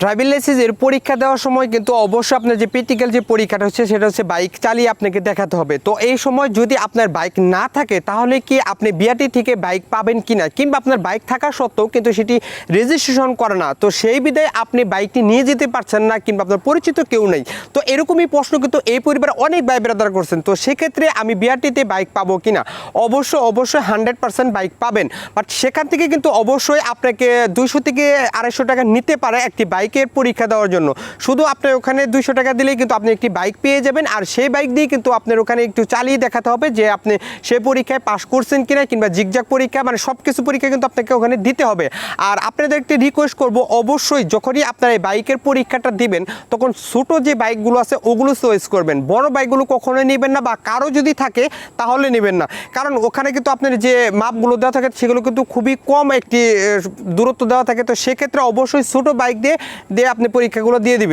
Driving লাইসেন্সের পরীক্ষা দেওয়ার সময় কিন্তু অবশ্যই আপনার যে প্র্যাকটিক্যাল যে পরীক্ষাটা হচ্ছে সেটা হচ্ছে বাইক চালিয়ে আপনাকে দেখাতে হবে। তো এই সময় যদি আপনার বাইক না থাকে তাহলে কি আপনি বিআরটি থেকে বাইক পাবেন কিনা, কিংবা আপনার বাইক থাকা সত্ত্বেও কিন্তু সেটি রেজিস্ট্রেশন করে না, তো সেই বিধায় আপনি বাইকটি নিয়ে যেতে পারছেন না কিংবা আপনার পরিচিত কেউ নেই। তো এরকমই প্রশ্ন কিন্তু এই পরিবারে অনেক ভাই ব্রাদার করছেন। তো সেক্ষেত্রে আমি বিআরটিতে বাইক পাবো কিনা, অবশ্যই 100% বাইক পাবেন। বাট সেখান থেকে কিন্তু অবশ্যই আপনাকে 200 থেকে 250 টাকা নিতে পারে একটি বাইকের পরীক্ষা দেওয়ার জন্য। শুধু আপনি ওখানে 200 টাকা দিলেই কিন্তু আপনি একটি বাইক পেয়ে যাবেন, আর সেই বাইক দিয়ে কিন্তু আপনার ওখানে একটু চালিয়ে দেখাতে হবে যে আপনি সেই পরীক্ষায় পাস করছেন কিনা, কিংবা জিগজাগ পরীক্ষা, মানে সব কিছু পরীক্ষা কিন্তু আপনাকে ওখানে দিতে হবে। আর আপনাদের একটি রিকোয়েস্ট করব, অবশ্যই যখনই আপনারা এই বাইকের পরীক্ষাটা দিবেন তখন ছোটো যে বাইকগুলো আছে ওগুলো চয়েস করবেন, বড় বাইকগুলো কখনোই নেবেন না, বা কারো যদি থাকে তাহলে নেবেন না। কারণ ওখানে কিন্তু আপনার যে মাপগুলো দেওয়া থাকে সেগুলো কিন্তু খুবই কম একটি দূরত্ব দেওয়া থাকে। তো সেক্ষেত্রে অবশ্যই ছোটো বাইক দিয়ে আপনি পরীক্ষাগুলো দিয়ে দিবেন।